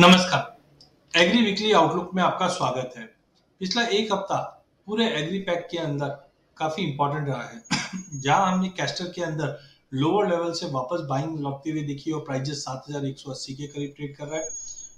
नमस्कार। Agree weekly outlook में आपका स्वागत है। पिछला एक हफ्ता पूरे एग्री पैक के अंदर काफी इंपॉर्टेंट रहा है जहां हमने कैस्टर के अंदर लोअर लेवल से वापस बाइंग लगते हुए देखी और प्राइजेस 7180 के करीब ट्रेड कर रहा है।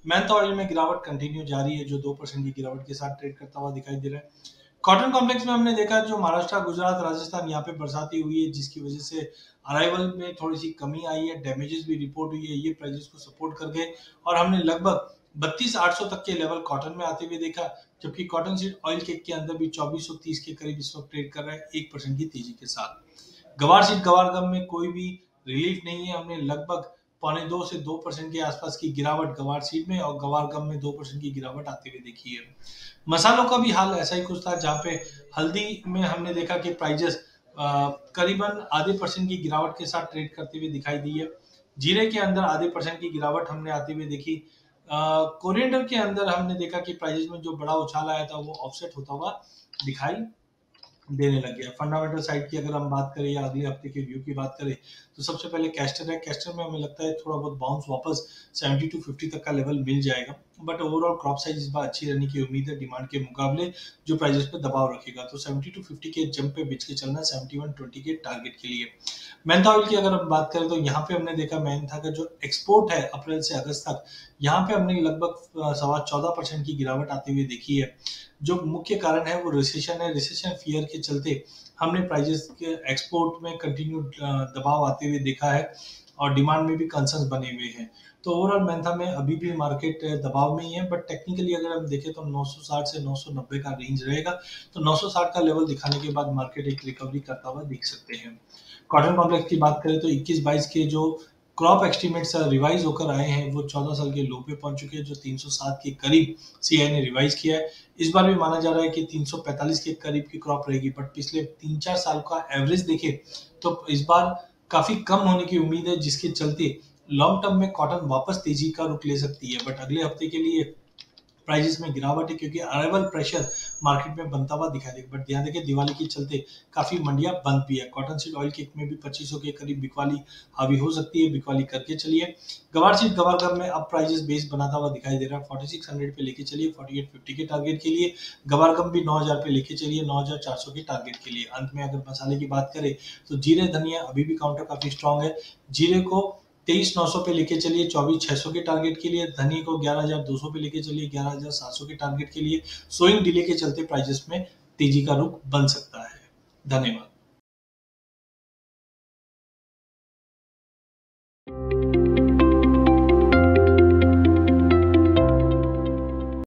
मेंथा ऑयल में गिरावट कंटिन्यू जारी है जो 2% की गिरावट के साथ ट्रेड करता हुआ दिखाई दे रहा है। कॉटन कॉम्प्लेक्स में हमने देखा जो महाराष्ट्र, गुजरात, राजस्थान यहाँ पे बरसाती हुई है जिसकी वजह से अराइवल में थोड़ी सी कमी आई है, डैमेजेस भी रिपोर्ट हुई है, ये प्राइजेस को सपोर्ट कर गए और हमने लगभग 32,800 तक के लेवल कॉटन में आते हुए देखा, जबकि कॉटन सीड ऑयल केक के अंदर भी 2430 के करीब इस वक्त ट्रेड कर रहा है 1% की तेजी के साथ। गवार सीड गवार गम में कोई भी रिलीफ नहीं है, हमने लगभग 1.25 से 2% के आसपास की गिरावट गवार सीड में और गवार गम में 2% की गिरावट आते हुए देखी है। मसालों का भी हाल ऐसा ही कुछ था जहाँ पे हल्दी में हमने देखा कि प्राइजेस करीबन आधे % की गिरावट के साथ ट्रेड करते हुए दिखाई दी है। जीरे के अंदर आधे % की गिरावट हमने आते हुए देखी। कोरिएंडर के अंदर हमने देखा कि प्राइजेस में जो बड़ा उछाल आया था वो ऑफसेट होता हुआ दिखाई देने लग गया। फंडामेंटल साइड की अगर हम बात करें या अगले हफ्ते के व्यू की बात करें तो सबसे पहले कैस्टर है। कैस्टर में हमें लगता है थोड़ा बहुत बाउंस वापस 70 to 50 तक का लेवल मिल जाएगा, बट ओवरऑल क्रॉप साइज इस बार अच्छी रहने की उम्मीद है डिमांड के मुकाबले, जो प्राइजेस पे दबाव रखेगा। तो 70 to 50 के जंप पे बेच के चलना 7120 के टारगेट के लिए। मेंथा ऑयल की अगर हम बात करें तो यहाँ पे हमने देखा मेंथा का जो एक्सपोर्ट है अप्रैल से अगस्त तक, यहाँ पे हमने लगभग 14.25% की गिरावट आती हुई देखी है। जो मुख्य कारण है वो रिसेशन है। रिसेशन फियर के चलते हमने प्राइजेस के एक्सपोर्ट में कंटिन्यू दबाव आते हुए देखा है और डिमांड में भी कंसर्न्स बने हुए हैं। तो ओवरऑल मेंथा में अभी भी मार्केट दबाव में ही है, बट टेक्निकली अगर हम देखें तो 960 से 990 का रेंज रहेगा। तो 960 का लेवल दिखाने के बाद मार्केट एक रिकवरी करता हुआ देख सकते हैं। कॉटन कॉम्प्लेक्स की बात करें तो 21-22 के जो क्रॉप एस्टिमेट्स रिवाइज होकर आए हैं वो 14 साल के लो पे पहुंच चुके हैं, जो 307 के करीब सीआई ने रिवाइज किया है। इस बार भी माना जा रहा है कि 345 के करीब की क्रॉप रहेगी, बट पिछले 3-4 साल का एवरेज देखें तो इस बार काफी कम होने की उम्मीद है, जिसके चलते लॉन्ग टर्म में कॉटन वापस तेजी का रुख ले सकती है। बट अगले हफ्ते के लिए प्राइजेस में गिरावट है क्योंकि अराइवल प्रेशर मार्केट में बनता हुआ दिखाई देगा। बट ध्यान दें दिवाली के चलते काफी मंडियां बंद भी है। कॉटन सीड ऑयल केक में भी 2500 के करीब बिकवाली हावी हो सकती है, बिकवाली करके चलिए। गवार सीड गवार गम में अब प्राइजेस बेस बनाता हुआ दिखाई दे रहा है। 4600 पे लेके चलिए 4850 के टारगेट के लिए। गवार गम भी 9000 पे लेके चलिए 9400 के टारगेट के लिए। अंत में अगर मसाले की बात करें तो जीरे धनिया अभी भी काउंटर काफी स्ट्रॉन्ग है। जीरे को 23,900 पे लेके चलिए 24,600 के टारगेट के लिए। धनी को 11,200 पे लेके चलिए 11,700 के टारगेट के लिए। सोइंग डिले के चलते प्राइजेस में तेजी का रुख बन सकता है। धन्यवाद।